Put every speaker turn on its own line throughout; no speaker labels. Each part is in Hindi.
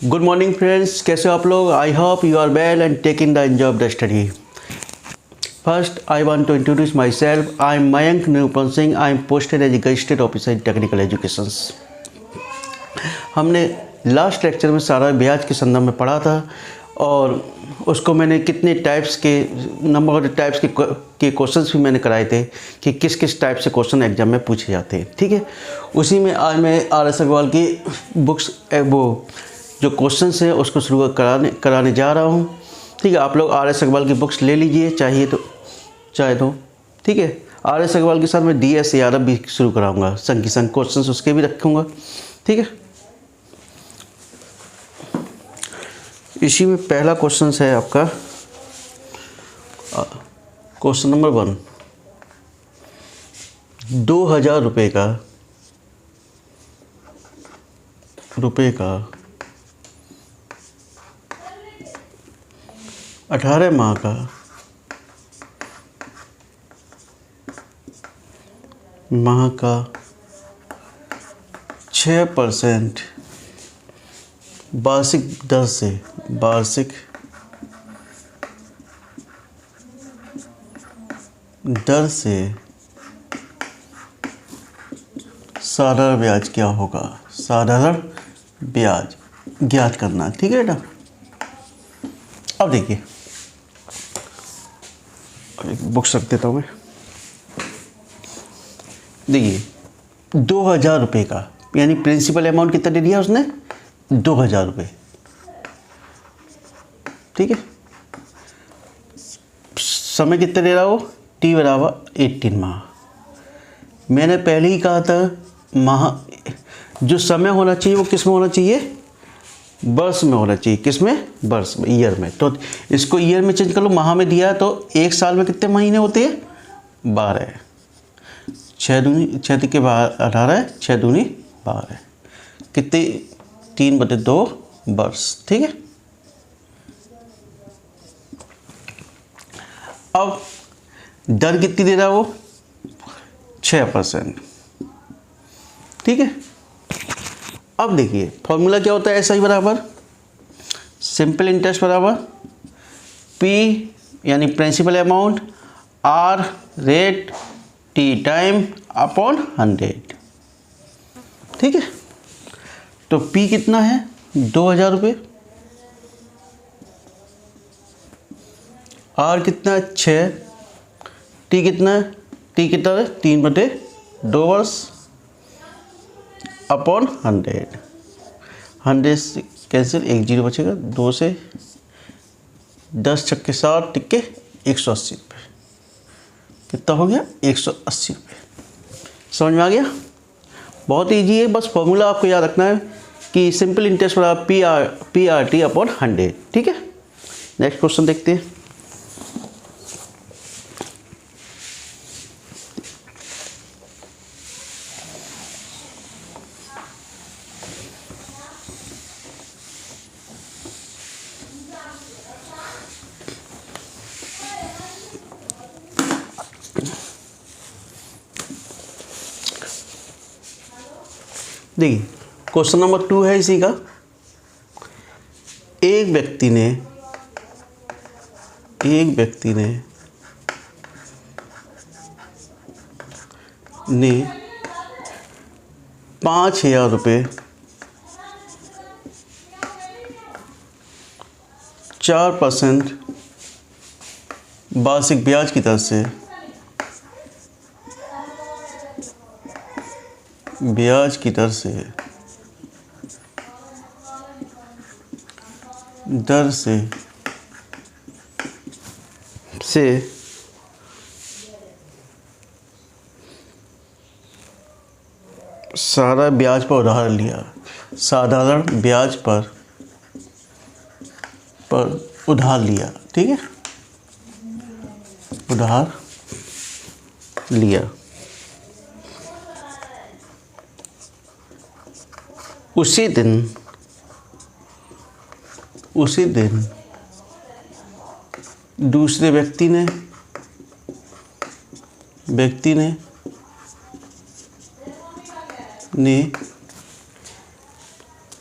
गुड मॉर्निंग फ्रेंड्स, कैसे हो आप लोग। I hope you are well and taking the enjoy of the study. First I want to introduce myself. I am Mayank Nirupam Singh. I am posted as gazetted officer in technical educations. हमने लास्ट लेक्चर में सारा ब्याज के संदर्भ में पढ़ा था और उसको मैंने कितने टाइप्स के नंबर ऑफ टाइप्स के क्वेश्चंस भी मैंने कराए थे कि किस किस टाइप से क्वेश्चन एग्जाम में पूछे जाते हैं। ठीक है, उसी में आज मैं RS अग्रवाल की बुक्स वो जो क्वेश्चंस है उसको शुरू कराने जा रहा हूँ। ठीक है, आप लोग RS अग्रवाल की बुक्स ले लीजिए चाहे तो। ठीक है, RS अग्रवाल के साथ मैं DS यादव भी शुरू कराऊंगा, संग की संग क्वेश्चंस उसके भी रखूँगा। ठीक है, इसी में पहला क्वेश्चन है आपका क्वेश्चन नंबर 1। 2000 रुपये का 18 माह का माह का 6% वार्षिक दर से साधारण ब्याज क्या होगा। साधारण ब्याज ज्ञात करना। ठीक है बेटा, अब देखिए बुक्स रख देता हूँ मैं। देखिए 2000 रुपये का यानी प्रिंसिपल अमाउंट कितना दे दिया उसने, 2000 रुपये। ठीक है, समय कितना दे रहा हो, T बराबर 18 माह। मैंने पहले ही कहा था माह जो समय होना चाहिए वो किस में होना चाहिए, वर्ष में होना चाहिए। किस में, वर्ष में, ईयर में। तो इसको ईयर में चेंज कर लो, माह में दिया है तो एक साल में कितने महीने होते हैं, 12। 6 दूनी 6 के 18, 6 दूनी 12, कितने 3/2 वर्ष। ठीक है, अब दर कितनी दे रहा है वो, 6%। ठीक है, अब देखिए फॉर्मूला क्या होता है, SI बराबर सिंपल इंटरेस्ट बराबर P यानी principal amount R rate T time upon 100। ठीक है, तो P कितना है, 2000 रुपये। R कितना है, 6। T कितना है, 3/2 वर्ष अपॉन 100। 100 से कैंसिल, 1 0 बचेगा, 2 से 10 छक्के 60 टिक्के 180 रुपये। कितना हो गया, 180 रुपये। समझ में आ गया, बहुत ईजी है। बस फॉर्मूला आपको याद रखना है कि सिंपल इंटरेस्ट बराबर PRT अपॉन 100। ठीक है, नेक्स्ट क्वेश्चन देखते हैं। देखिए क्वेश्चन नंबर 2 है इसी का। एक व्यक्ति ने 5000 रुपये 4% वार्षिक ब्याज की दर से साधारण ब्याज पर उधार लिया। साधारण ब्याज पर उधार लिया। ठीक है, उधार लिया। उसी दिन दूसरे व्यक्ति ने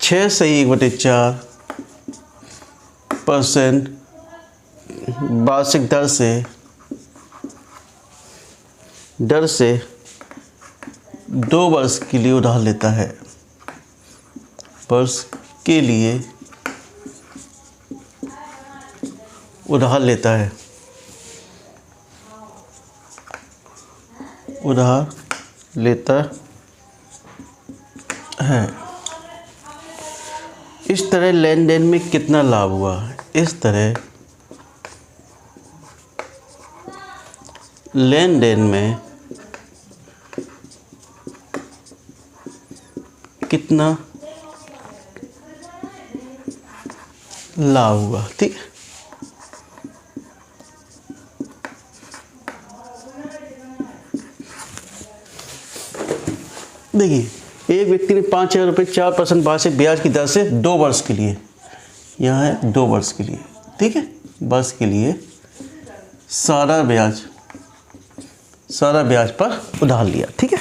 6 सही 1/4 5% वार्षिक दर से 2 वर्ष के लिए उधार लेता है, वर्ष के लिए उधार लेता है, उधार लेता है। इस तरह लेन देन में कितना लाभ हुआ? इस तरह लेन देन में कितना लाभ हुआ। ठीक है, देखिए एक व्यक्ति ने 5,000 रुपये 4% वार्षिक ब्याज की दर से 2 वर्ष के लिए, यहाँ है 2 वर्ष के लिए, ठीक है, वर्ष के लिए सारा ब्याज पर उधार लिया। ठीक है,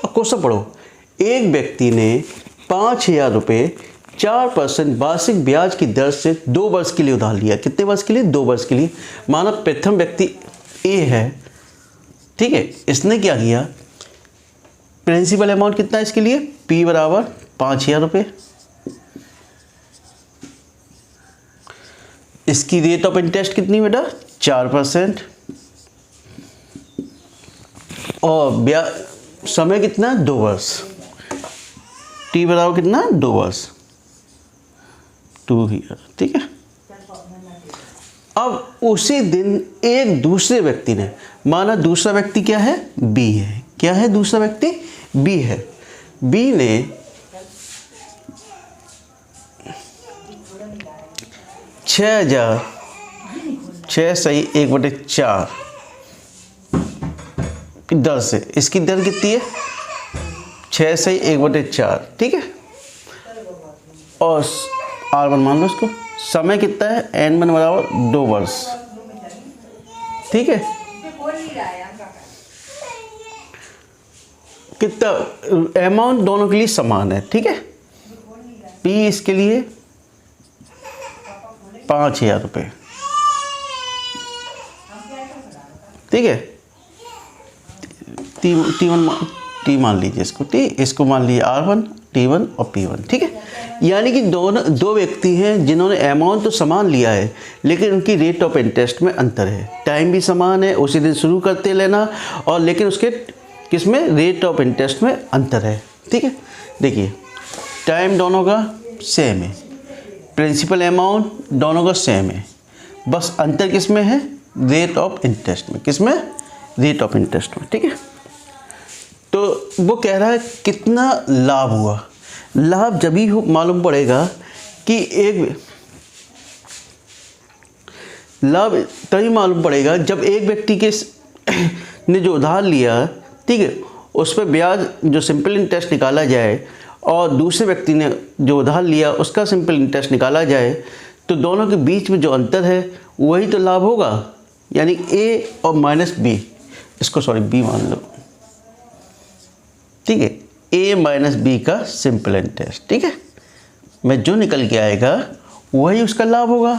अब क्वेश्चन पढ़ो। एक व्यक्ति ने 5,000 रुपये 4% वार्षिक ब्याज की दर से 2 वर्ष के लिए उधार लिया। कितने वर्ष के लिए? 2 वर्ष के लिए। माना प्रथम व्यक्ति ए है, ठीक है, इसने क्या किया, प्रिंसिपल अमाउंट कितना है इसके लिए? P बराबर 5,000 रुपये। इसकी रेट ऑफ इंटरेस्ट कितनी बेटा? 4%। और ब्याज समय कितना? 2 वर्ष। T बराबर कितना? 2 वर्ष, 2 ईयर। ठीक है, अब उसी दिन एक दूसरे व्यक्ति ने, माना दूसरा व्यक्ति क्या है? B है। क्या है दूसरा व्यक्ति? B है। B ने 6,000 6/1/4 की दर से, इसकी दर कितनी है? 6/1/4। ठीक है, और R1 मान लो इसको। समय कितना है? N1 बराबर 2 वर्ष। ठीक है, कितना अमाउंट दोनों के लिए समान है। ठीक है, P इसके लिए 5,000 रुपये। ठीक है, T मान लीजिए इसको, T इसको मान लीजिए R1, T1 और P1। ठीक है, यानी कि दो व्यक्ति हैं जिन्होंने अमाउंट तो समान लिया है, लेकिन उनकी रेट ऑफ इंटरेस्ट में अंतर है। टाइम भी समान है, उसी दिन शुरू करते लेना, और लेकिन उसके किसमें? रेट ऑफ इंटरेस्ट में अंतर है। ठीक है, देखिए टाइम दोनों का सेम है, प्रिंसिपल अमाउंट दोनों का सेम है, बस अंतर किस में है? रेट ऑफ इंटरेस्ट में। किस में? रेट ऑफ इंटरेस्ट में। ठीक है, तो वो कह रहा है कितना लाभ हुआ। लाभ जब ही मालूम पड़ेगा कि लाभ तभी मालूम पड़ेगा जब एक व्यक्ति के ने जो उधार लिया, ठीक है, उस पर ब्याज जो सिंपल इंटरेस्ट निकाला जाए, और दूसरे व्यक्ति ने जो उधार लिया उसका सिंपल इंटरेस्ट निकाला जाए, तो दोनों के बीच में जो अंतर है वही तो लाभ होगा। यानी A और माइनस B, इसको सॉरी B मान लो। ठीक है, A माइनस B का सिंपल इंटरेस्ट। ठीक है, मैं जो निकल के आएगा वही उसका लाभ होगा।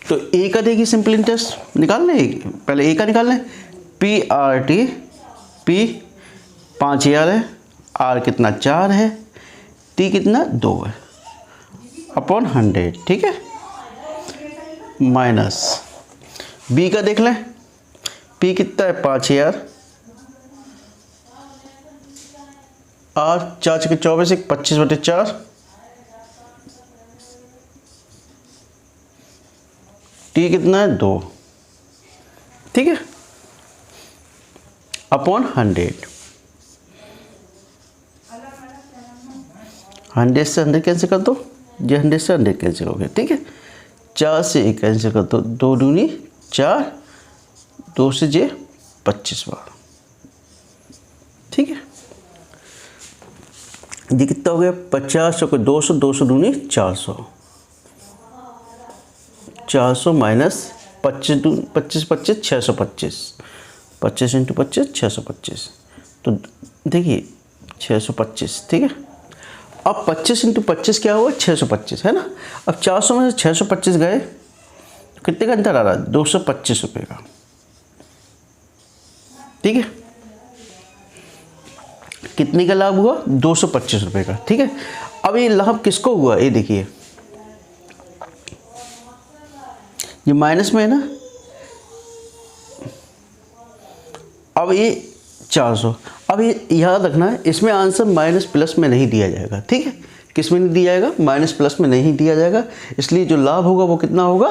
तो A का देखिए सिंपल इंटरेस्ट निकालना है, पहले A का निकालना है। PRT, P 5,000 है, R कितना? 4 है, T कितना? 2 है, अपॉन 100। ठीक है, माइनस B का देख लें। P कितना है? 5,000, R 4 × 24 25/4, T कितना है? 2। ठीक है, अपॉन 100। 100 से 100 कैंसिल कर दो, ये 100 से 100 कैंसिल हो गया। ठीक है, 4 से 1 कैंसिल कर दो, 2 दूनी 4, 2 से जे 25 बार। ठीक है, ये कितना हो गया? 50 को 200, 200 दूनी 400, 400 माइनस 25 25 625, 25 × 25 625। तो देखिए 625। ठीक है, अब 25 इंटू 25 क्या हुआ, 625 है ना। अब 400 में से 625 गए तो कितने का अंतर आ रहा है, 225 रुपये का। ठीक है, कितने का लाभ हुआ, 225 रुपये का। ठीक है, अब ये लाभ किसको हुआ, ये देखिए ये माइनस में है ना, अब ये 400। अब ये याद रखना है, इसमें आंसर माइनस प्लस में नहीं दिया जाएगा। ठीक है, किस में नहीं दिया जाएगा, माइनस प्लस में नहीं दिया जाएगा, इसलिए जो लाभ होगा वो कितना होगा,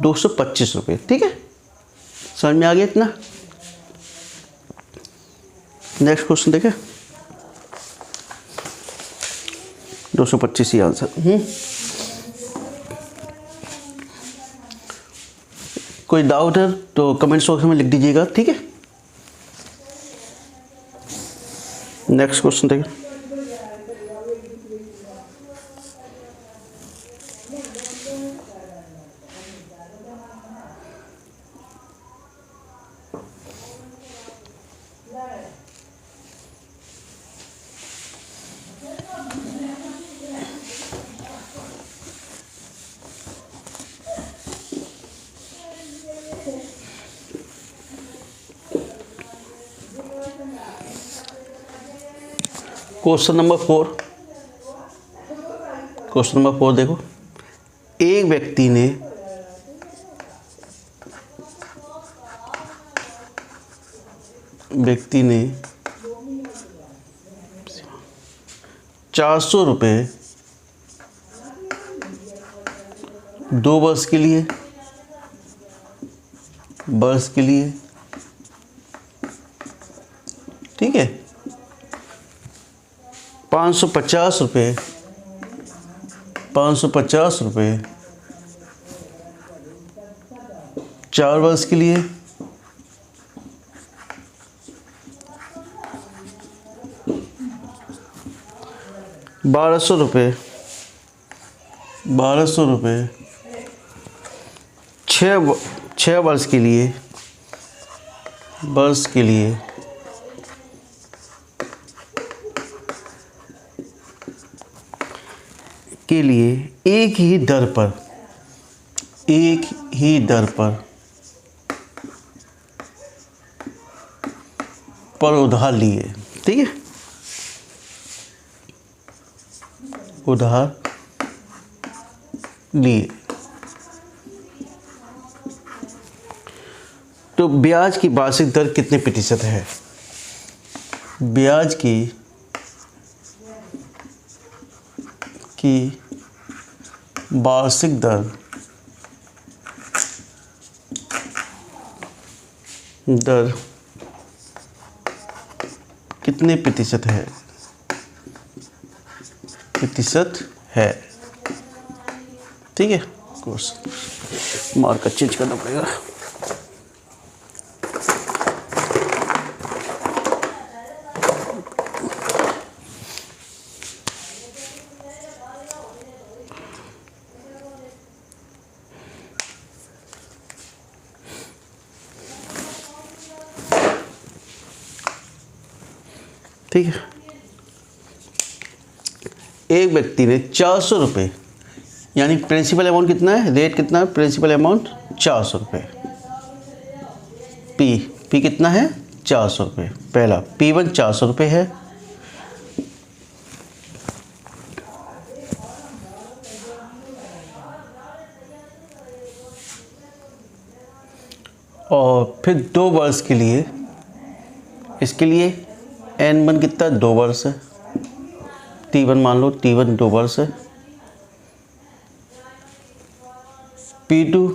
225 रुपये। ठीक है, समझ में आ गया इतना। नेक्स्ट क्वेश्चन देखें, 225 ही आंसर। कोई डाउट है तो कमेंट बॉक्स में लिख दीजिएगा। ठीक है, नेक्स्ट क्वेश्चन देखें, क्वेश्चन नंबर 4। क्वेश्चन नंबर 4 देखो, एक व्यक्ति ने ₹400 2 वर्ष के लिए, ठीक है, ₹550 4 वर्ष के लिए, ₹1200 6 वर्ष के लिए, एक ही दर पर उधार लिए। ठीक है, उधार लिए तो ब्याज की वार्षिक दर कितने प्रतिशत है, ब्याज की वार्षिक दर कितने प्रतिशत है। ठीक है, कोर्स मार्कर चेंज करना पड़ेगा। ठीक है, एक व्यक्ति ने ₹400 यानी प्रिंसिपल अमाउंट कितना है, रेट कितना है, प्रिंसिपल अमाउंट ₹400, पी कितना है, ₹400। पहला P1 ₹400 है, और फिर 2 वर्ष के लिए, इसके लिए N1 कितना, 2 वर्ष है, T1 मान लो, T1 2 वर्ष है, P2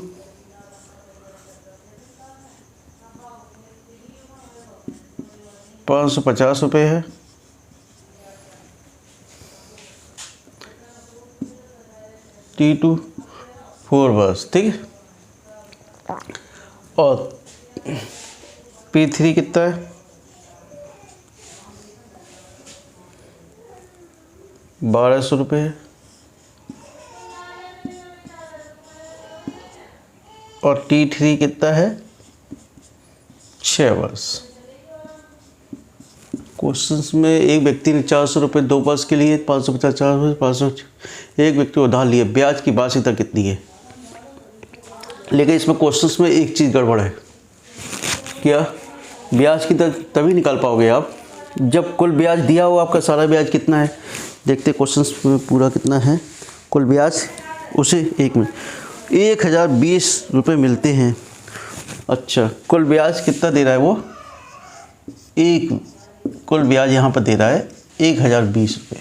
₹550 है, T2 4 वर्ष। ठीक है, और P3 कितना है, ₹1200 है, और T3 कितना है, 6 वर्ष। क्वेश्चंस में एक व्यक्ति ने 400 रुपये 2 वर्ष के लिए 550 500 एक व्यक्ति उधार लिए, ब्याज की वार्षिक दर कितनी है? लेकिन इसमें क्वेश्चंस में एक चीज़ गड़बड़ है। क्या? ब्याज की दर तभी निकाल पाओगे आप जब कुल ब्याज दिया हो। आपका सारा ब्याज कितना है देखते क्वेश्चंस में पूरा कितना है कुल ब्याज, उसे 1020 रुपये मिलते हैं। अच्छा, कुल ब्याज कितना दे रहा है वो? कुल ब्याज यहाँ पर दे रहा है 1020 रुपये,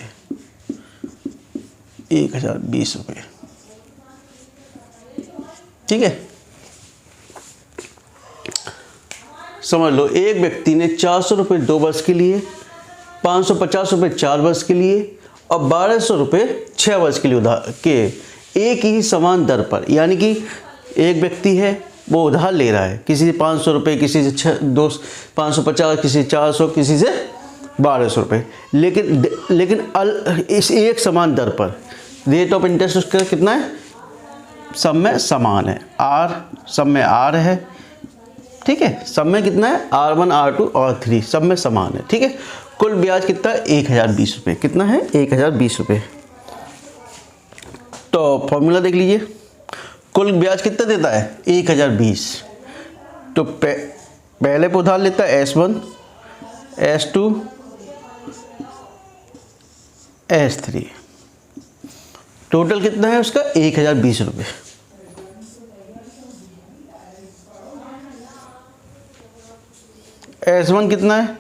1020 रुपये। ठीक है, समझ लो। एक व्यक्ति ने 400 रुपये 2 वर्ष के लिए, 550 रुपये 4 वर्ष के लिए और 1200 रुपये 6 वर्ष के लिए उधार के एक ही समान दर पर, यानी कि एक व्यक्ति है वो उधार ले रहा है, किसी से 500 रुपये, किसी से 550, किसी से 400, किसी से 1200 रुपये, लेकिन इस एक समान दर पर रेट ऑफ इंटरेस्ट उसका कितना है? सब में समान है, सब में R है। ठीक है, सब में कितना है? R1 R2 R3 सब में समान है। ठीक है, कुल ब्याज कितना है? 1020 रुपये। कितना है? 1020 रुपये। तो फॉर्मूला देख लीजिए, कुल ब्याज कितना देता है? 1020। तो पहले पे उधार लेता है S1 S2 S3, टोटल कितना है उसका? 1020 रुपये। S1 कितना है?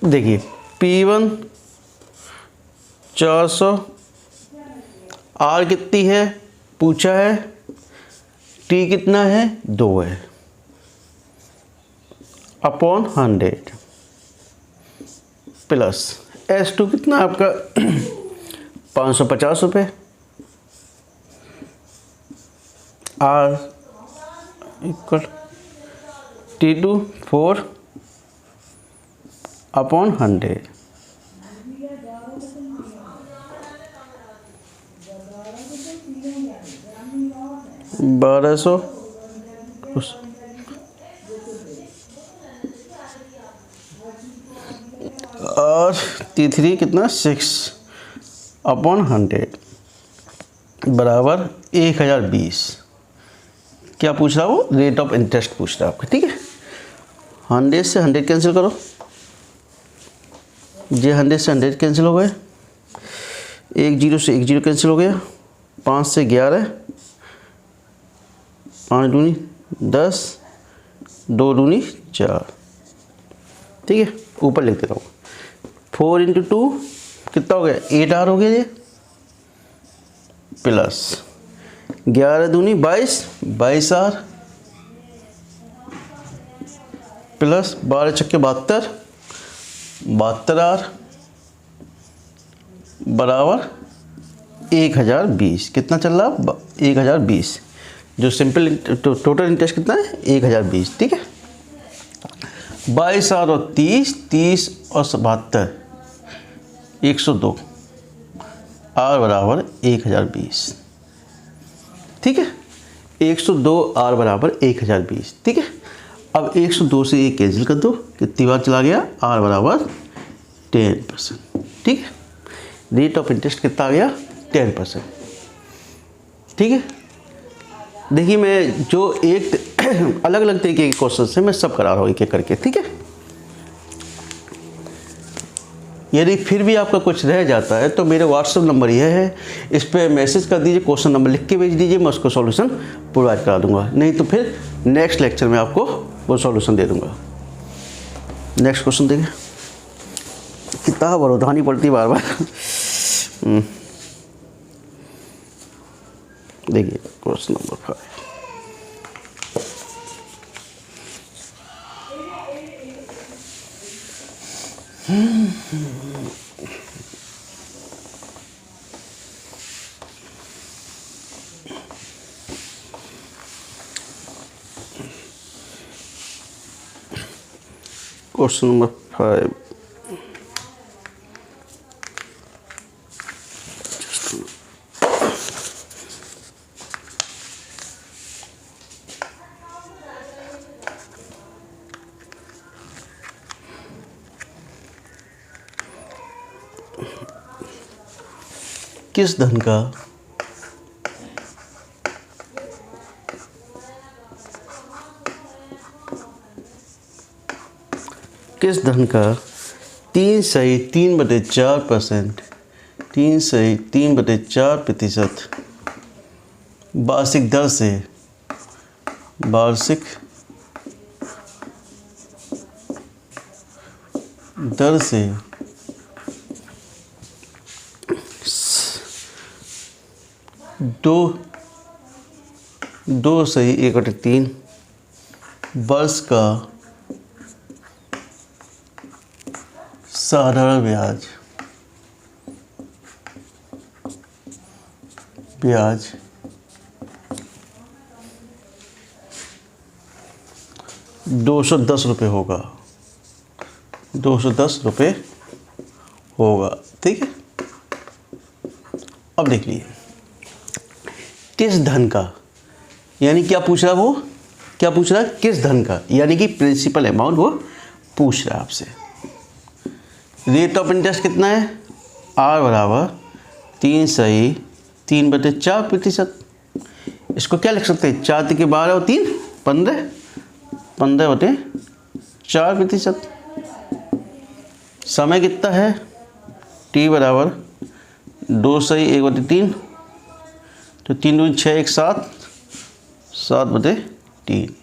देखिए P1 400, R कितनी है पूछा है, T कितना है? 2 है, अपॉन 100 प्लस S2 कितना आपका 550 रुपये, R इक्वल T2 4 अपॉन 100। $1200 और T3 कितना 6 अपॉन 100 बराबर 1020। क्या पूछ रहा है वो? रेट ऑफ इंटरेस्ट पूछ रहा है आपका। ठीक है, 100 से 100 कैंसिल करो, ये 100 से 100 कैंसिल हो गए, 1 0 से 1 0 कैंसिल हो गया, 5 से 11, 5 दूनी 10, 2 दूनी 4। ठीक है, ऊपर लिख देता हूँ 4 × 2 कितना हो गया? 8R हो गया ये, प्लस 11 दूनी 22, 22R प्लस 12 छक्के 72, 72R बराबर 1020। कितना चल रहा? 1020। जो सिंपल टोटल इंटरेस्ट कितना है? 1020। ठीक है, 22R और 30 और 72 102, R बराबर 1020। ठीक है, 102 R बराबर 1020। ठीक है, अब 102 से ये कैंसिल कर दो, कितनी बार चला गया? R बराबर 10%। ठीक है, रेट ऑफ इंटरेस्ट कितना आ गया? 10%। ठीक है, देखिए मैं जो एक अलग अलग तरीके के क्वेश्चन से मैं सब करा रहा हूँ एक एक करके। ठीक है, यदि फिर भी आपका कुछ रह जाता है तो मेरे व्हाट्सएप नंबर यह है, इस पर मैसेज कर दीजिए, क्वेश्चन नंबर लिख के भेज दीजिए, मैं उसको सॉल्यूशन प्रोवाइड करा दूंगा। नहीं तो फिर नेक्स्ट लेक्चर में आपको वो सॉल्यूशन दे दूंगा। नेक्स्ट क्वेश्चन देखिए, किताब और उठानी पड़ती बार बार। देखिए क्वेश्चन नंबर 5। Question number 5। किस धन का किस धन का 3.4% 3.4% वार्षिक दर से दो सही 1/3 वर्ष का साधारण ब्याज 210 रुपये होगा। 210 रुपये होगा। ठीक है, अब देख लीजिए किस धन का, यानी क्या पूछ रहा है वो, क्या पूछ रहा है, किस धन का, यानी कि प्रिंसिपल अमाउंट वो पूछ रहा है आपसे। रेट ऑफ इंटरेस्ट कितना है, R बराबर 3/4%। इसको क्या लिख सकते हैं, 4 × 12 और 3 15, 15/4%। समय कितना है, T बराबर 2 सही 1/3, तो 3 दूनी 6 1 7, 7/3।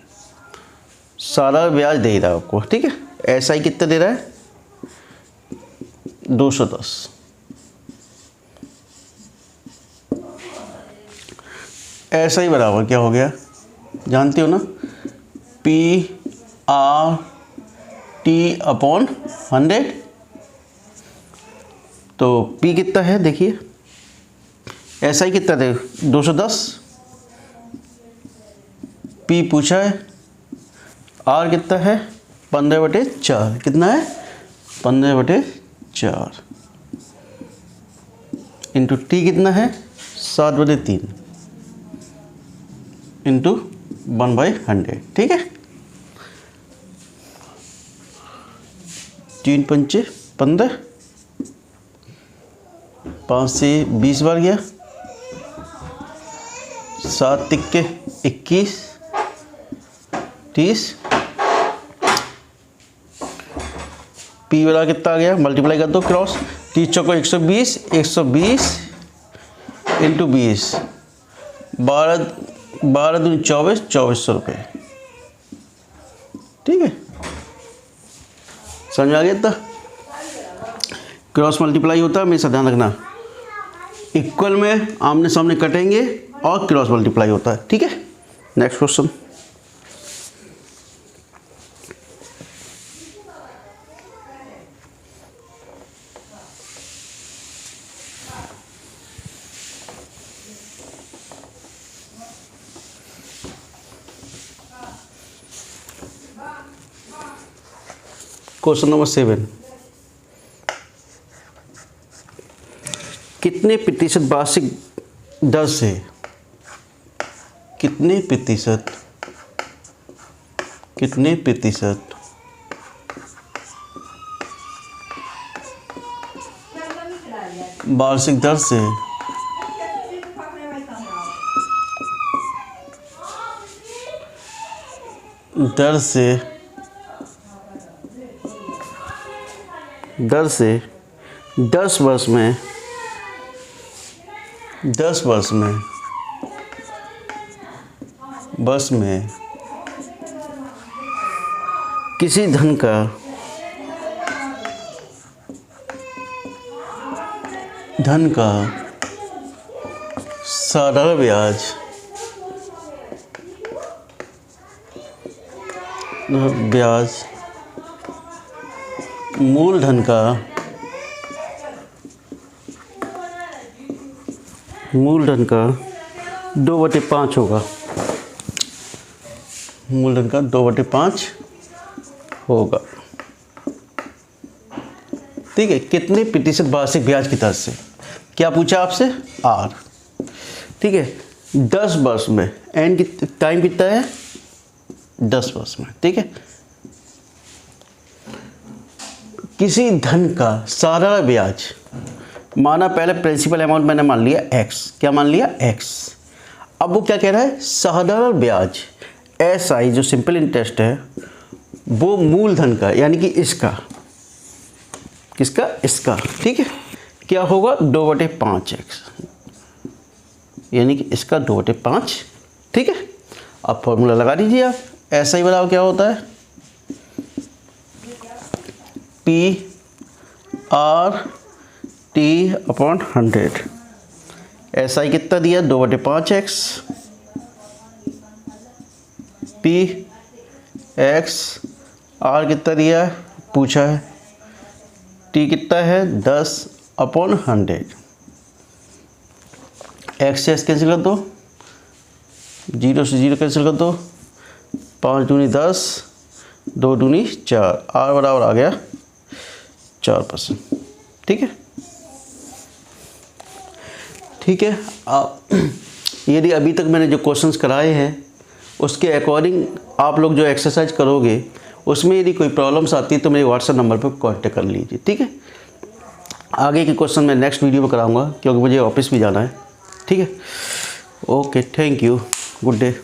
सारा ब्याज दे रहा है आपको। ठीक है, ऐसा ही कितना दे रहा है, 210। ऐसा ही बराबर क्या हो गया, जानते हो ना, PRT/100। तो P कितना है देखिए, ऐसा ही कितना दे 210, P पूछा है, R कितना है 15/4, कितना है 15/4 इंटू T कितना है 7/3 इंटू 1/100। ठीक है, 3 पंचे 15, 5 से 20 बार गया, 7 तिक्के 21, 30। P वाला कितना आ गया, मल्टीप्लाई कर दो क्रॉस, 30 चौको 120, 120 इंटू 20, 12 दूनी 24, 2400 रुपये। ठीक है, समझ आ गया था, क्रॉस मल्टीप्लाई होता है, हमेशा ध्यान रखना, इक्वल में आमने सामने कटेंगे और क्रॉस मल्टीप्लाई होता है। ठीक है, नेक्स्ट क्वेश्चन। क्वेश्चन नंबर 7, कितने प्रतिशत वार्षिक दर से, कितने प्रतिशत वार्षिक दर से दर से 10 वर्ष में किसी धन का साधारण ब्याज मूलधन का 2/5 होगा। मूलधन का 2/5 होगा। ठीक है, कितने प्रतिशत वार्षिक ब्याज की दर से, क्या पूछा आपसे, R। ठीक है, 10 वर्ष में, एन की टाइम कितना है 10 वर्ष में। ठीक है, किसी धन का साधारण ब्याज माना पहले प्रिंसिपल अमाउंट मैंने मान लिया x, क्या मान लिया x। अब वो क्या कह रहा है, साधारण ब्याज SI जो सिंपल इंटरेस्ट है वो मूलधन का यानी कि इसका, किसका, इसका, ठीक है, क्या होगा 2/5x, यानी कि इसका 2/5, ठीक है। अब फॉर्मूला लगा दीजिए आप, SI बराबर क्या होता है, PR/T/100। SI कितना दिया 2/5x, PXR कितना दिया है, पूछा है, T कितना है 10/100। x से x कैंसिल कर दो, 0 से 0 कैंसिल कर दो, 5 दूनी 10, 2 दूनी 4, R बराबर आ गया 4%, ठीक है। ठीक है, यदि अभी तक मैंने जो क्वेश्चंस कराए हैं उसके अकॉर्डिंग आप लोग जो एक्सरसाइज करोगे उसमें यदि कोई प्रॉब्लम्स आती है तो मेरे व्हाट्सएप नंबर पर कांटेक्ट कर लीजिए, ठीक है। आगे के क्वेश्चन मैं नेक्स्ट वीडियो में कराऊंगा क्योंकि मुझे ऑफिस भी जाना है, ठीक है। Okay, thank you, good day.